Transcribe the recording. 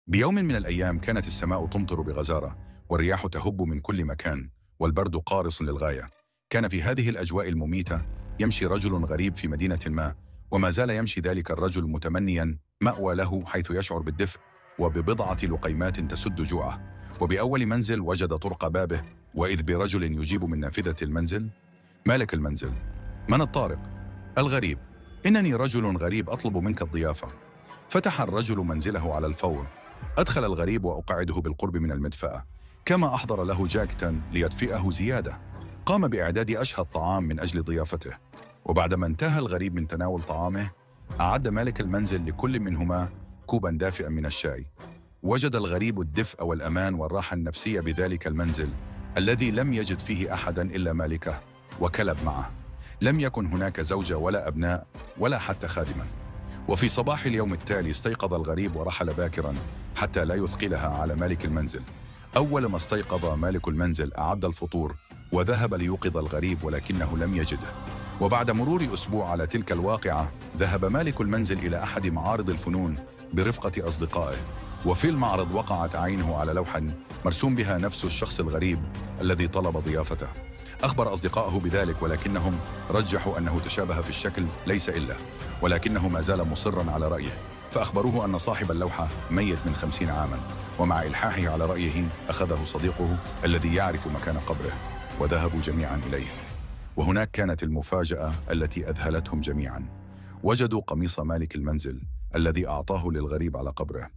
بيوم من الأيام كانت السماء تمطر بغزارة، والرياح تهب من كل مكان، والبرد قارص للغاية. كان في هذه الأجواء المميتة يمشي رجل غريب في مدينة ما، وما زال يمشي ذلك الرجل متمنيا مأوى له حيث يشعر بالدفء وببضعة لقيمات تسد جوعه. وبأول منزل وجد طرق بابه، وإذ برجل يجيب من نافذة المنزل: مالك المنزل؟ من الطارق؟ الغريب: إنني رجل غريب أطلب منك الضيافة. فتح الرجل منزله على الفور. أدخل الغريب وأقعده بالقرب من المدفأة، كما أحضر له جاكتا ليدفئه زيادة. قام بإعداد أشهى الطعام من أجل ضيافته، وبعدما انتهى الغريب من تناول طعامه أعد مالك المنزل لكل منهما كوبا دافئا من الشاي. وجد الغريب الدفء والأمان والراحة النفسية بذلك المنزل الذي لم يجد فيه أحدا إلا مالكه وكلب معه. لم يكن هناك زوجة ولا أبناء ولا حتى خادما. وفي صباح اليوم التالي استيقظ الغريب ورحل باكرا حتى لا يثقلها على مالك المنزل. أول ما استيقظ مالك المنزل أعد الفطور وذهب ليوقظ الغريب، ولكنه لم يجده. وبعد مرور أسبوع على تلك الواقعة ذهب مالك المنزل إلى أحد معارض الفنون برفقة أصدقائه، وفي المعرض وقعت عينه على لوحة مرسوم بها نفس الشخص الغريب الذي طلب ضيافته. أخبر أصدقائه بذلك، ولكنهم رجحوا أنه تشابه في الشكل ليس إلا، ولكنه ما زال مصرا على رأيه. فأخبروه أن صاحب اللوحة ميت من 50 عاما، ومع إلحاحه على رأيه أخذه صديقه الذي يعرف مكان قبره، وذهبوا جميعا إليه. وهناك كانت المفاجأة التي أذهلتهم جميعا: وجدوا قميص مالك المنزل الذي أعطاه للغريب على قبره.